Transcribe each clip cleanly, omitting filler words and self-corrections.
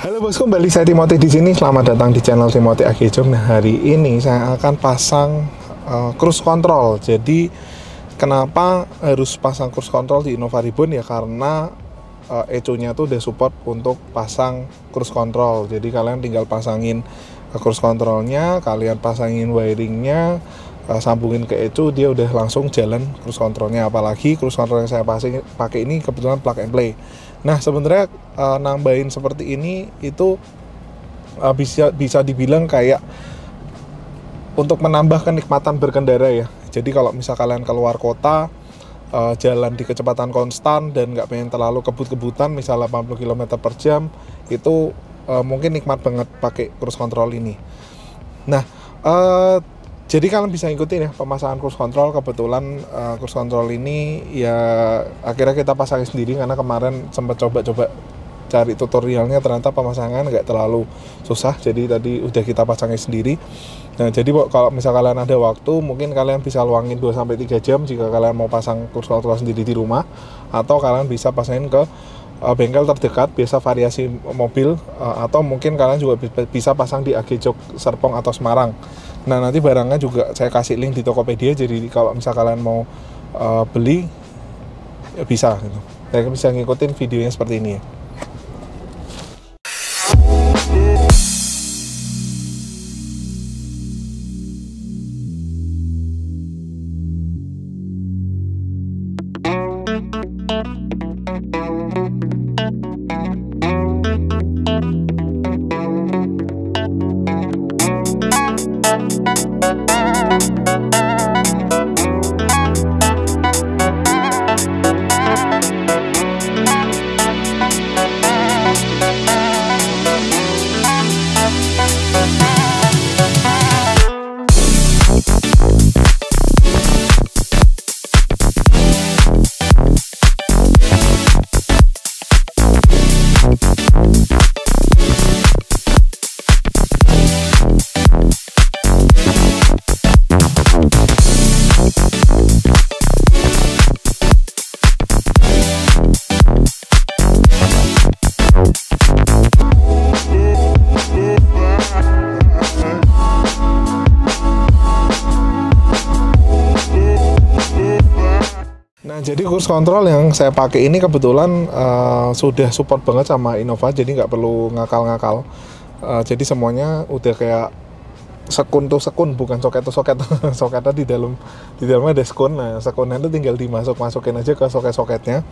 Halo bosku, kembali saya Timothy di sini. Selamat datang di channel Timothy Agejong. Nah, hari ini saya akan pasang cruise control. Jadi, kenapa harus pasang cruise control di Innova Reborn ya? Karena ECO-nya tuh udah support untuk pasang cruise control. Jadi kalian tinggal pasangin cruise controlnya, kalian pasangin wiringnya, sambungin ke ECO, dia udah langsung jalan cruise controlnya. Apalagi cruise control yang saya pakai ini kebetulan plug and play. Nah, sebenarnya nambahin seperti ini itu bisa dibilang kayak untuk menambah kenikmatan berkendara ya. Jadi kalau misal kalian keluar kota, jalan di kecepatan konstan dan nggak pengen terlalu kebut-kebutan, misal 80 km per jam, itu mungkin nikmat banget pakai cruise control ini. Nah, jadi kalian bisa ikutin ya pemasangan cruise control. Kebetulan cruise control ini ya akhirnya kita pasang sendiri karena kemarin sempat coba-coba cari tutorialnya, ternyata pemasangan nggak terlalu susah. Jadi tadi udah kita pasangin sendiri. Nah, jadi kalau misal kalian ada waktu, mungkin kalian bisa luangin 2-3 jam jika kalian mau pasang cruise control sendiri di rumah, atau kalian bisa pasangin ke bengkel terdekat, biasa variasi mobil, atau mungkin kalian juga bisa pasang di Agejong, Serpong atau Semarang. Nah, nanti barangnya juga saya kasih link di Tokopedia, jadi kalau misal kalian mau beli ya bisa gitu. Kalian bisa ngikutin videonya seperti ini ya. Jadi cruise control yang saya pakai ini kebetulan sudah support banget sama Innova, jadi nggak perlu ngakal-ngakal. Jadi semuanya udah kayak sekun tuh sekun, bukan soket tuh soket. Soketnya di dalamnya ada sekun. Nah, sekunnya itu tinggal masukin aja ke soket-soketnya.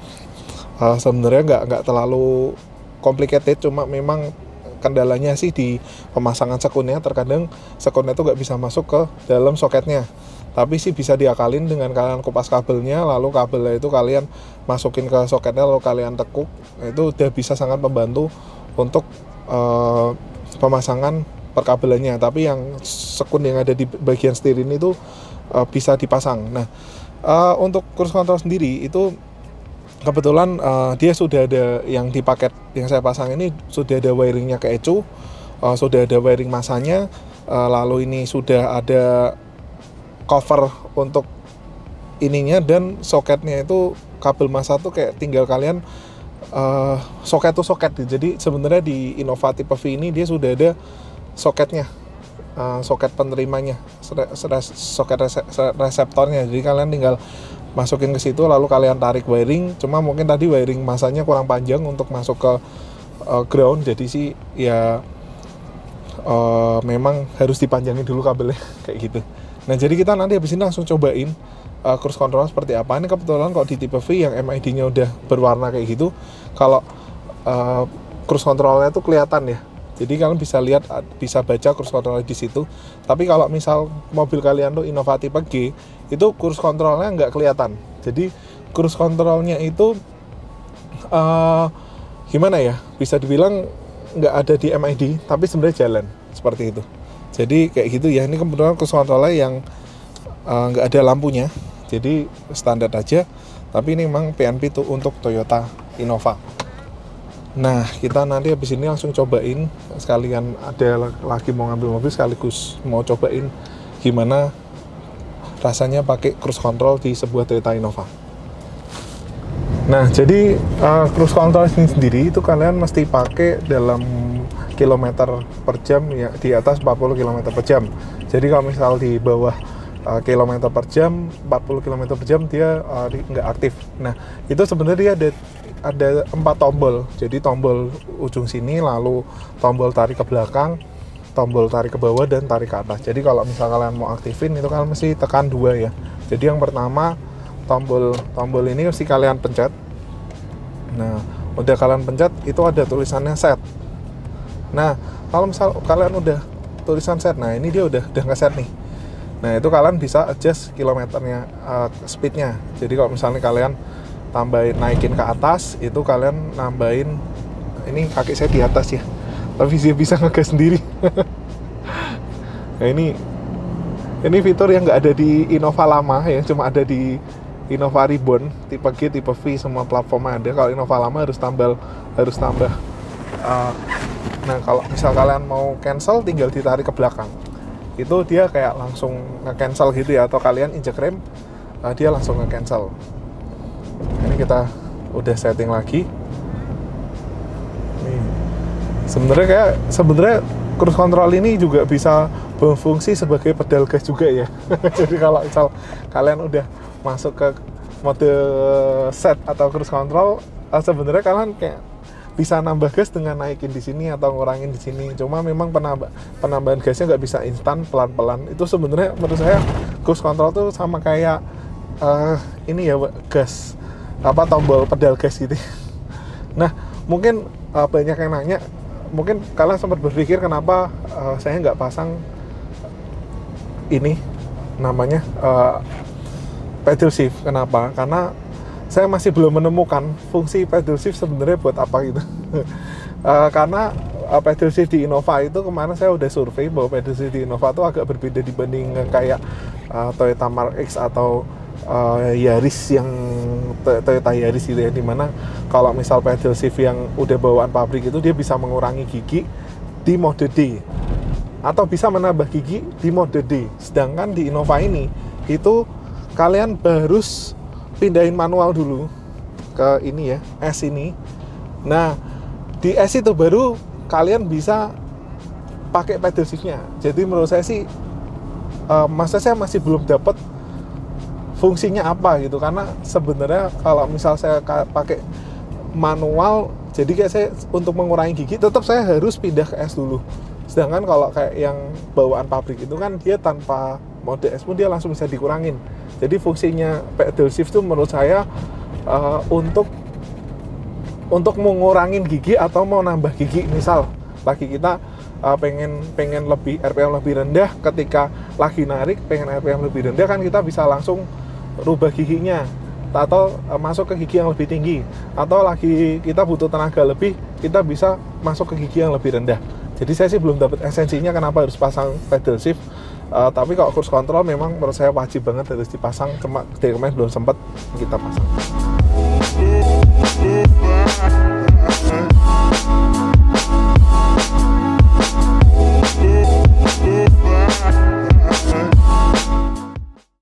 Sebenarnya nggak terlalu complicated, cuma memang kendalanya sih di pemasangan sekunnya. Terkadang sekunnya tuh nggak bisa masuk ke dalam soketnya. Tapi sih bisa diakalin dengan kalian kupas kabelnya, lalu kabelnya itu kalian masukin ke soketnya, lalu kalian tekuk. Itu udah bisa sangat membantu untuk pemasangan perkabelannya. Tapi yang sekun yang ada di bagian setir ini itu bisa dipasang. Nah, untuk cruise control sendiri itu kebetulan dia sudah ada yang di paket yang saya pasang ini, sudah ada wiringnya ke ECO, sudah ada wiring masanya, lalu ini sudah ada cover untuk ininya, dan soketnya itu kabel masa tuh kayak tinggal kalian soket tuh soket. Jadi sebenarnya di Innova tipe V ini dia sudah ada soketnya, soket penerimanya, soket reseptornya. Jadi kalian tinggal masukin ke situ, lalu kalian tarik wiring. Cuma mungkin tadi wiring masanya kurang panjang untuk masuk ke ground, jadi sih ya memang harus dipanjangin dulu kabelnya kayak gitu. Nah, jadi kita nanti habis ini langsung cobain cruise control seperti apa. Ini kebetulan kalau di tipe V yang MID-nya udah berwarna kayak gitu, kalau cruise controlnya tuh kelihatan ya. Jadi kalian bisa lihat, bisa baca cruise control di situ. Tapi kalau misal mobil kalian tuh Innova tipe G, itu cruise controlnya nggak kelihatan. Jadi cruise controlnya itu gimana ya? Bisa dibilang nggak ada di MID, tapi sebenarnya jalan seperti itu. Jadi kayak gitu ya. Ini kebetulan cruise controlnya yang nggak ada lampunya, jadi standar aja. Tapi ini memang PNP tuh untuk Toyota Innova. Nah, kita nanti habis ini langsung cobain, sekalian ada lagi mau ngambil mobil, sekaligus mau cobain gimana rasanya pakai cruise control di sebuah Toyota Innova. Nah, jadi cruise control ini sendiri itu kalian mesti pakai dalam km per jam ya, di atas 40 km per jam. Jadi kalau misal di bawah kilometer per jam, 40 km per jam dia nggak aktif. Nah itu sebenarnya dia ada 4 tombol. Jadi tombol ujung sini, lalu tombol tarik ke belakang, tombol tarik ke bawah, dan tarik ke atas. Jadi kalau misal kalian mau aktifin itu kalian mesti tekan 2 ya. Jadi yang pertama tombol ini mesti kalian pencet. Nah udah kalian pencet itu ada tulisannya set. Nah kalau misal kalian udah tulisan set, nah ini dia udah nge-set nih. Nah itu kalian bisa adjust kilometernya, speednya. Jadi kalau misalnya kalian tambahin, naikin ke atas, itu kalian nambahin, ini kaki saya di atas ya, tapi dia bisa ngegas sendiri. Nah ini fitur yang nggak ada di Innova lama ya, cuma ada di Innova Reborn tipe G, tipe V, semua platform ada. Kalau Innova lama harus tambah. Nah kalau misal kalian mau cancel, tinggal ditarik ke belakang. Itu dia kayak langsung nge-cancel gitu ya, atau kalian injek rem, dia langsung nge-cancel. Ini kita udah setting lagi. Nih. Sebenarnya cruise control ini juga bisa berfungsi sebagai pedal gas juga ya. Jadi kalau misal kalian udah masuk ke mode set atau cruise control, sebenarnya kalian kayak bisa nambah gas dengan naikin di sini atau ngurangin di sini. Cuma memang penambahan gasnya nggak bisa instan, pelan-pelan. Itu sebenarnya menurut saya cruise control tuh sama kayak ini ya, gas, tombol pedal gas gitu. Nah mungkin banyak yang nanya, mungkin kalian sempat berpikir kenapa saya nggak pasang ini namanya pedal shift. Kenapa? Karena saya masih belum menemukan fungsi pedal shift sebenarnya buat apa gitu. Karena pedal shift di Innova itu kemarin saya udah survei bahwa pedal shift di Innova itu agak berbeda dibanding kayak Toyota Mark X atau Yaris, yang Toyota Yaris gitu ya, dimana kalau misal pedal shift yang udah bawaan pabrik itu dia bisa mengurangi gigi di mode D atau bisa menambah gigi di mode D. Sedangkan di Innova ini itu kalian harus pindahin manual dulu ke ini ya, S ini. Nah di S itu baru kalian bisa pakai pedal shiftnya. Jadi menurut saya sih saya masih belum dapat fungsinya apa gitu, karena sebenarnya kalau misal saya pakai manual, jadi kayak saya untuk mengurangi gigi tetap saya harus pindah ke S dulu. Sedangkan kalau kayak yang bawaan pabrik itu kan dia tanpa mode S pun dia langsung bisa dikurangin. Jadi fungsinya pedal shift itu menurut saya untuk mengurangin gigi atau mau nambah gigi. Misal lagi kita pengen lebih RPM lebih rendah, ketika lagi narik pengen RPM lebih rendah, kan kita bisa langsung rubah giginya atau masuk ke gigi yang lebih tinggi, atau lagi kita butuh tenaga lebih, kita bisa masuk ke gigi yang lebih rendah. Jadi saya sih belum dapat esensinya kenapa harus pasang pedal shift. Tapi kalau cruise control memang menurut saya wajib banget harus dipasang, cuma dari kemarin belum sempat kita pasang.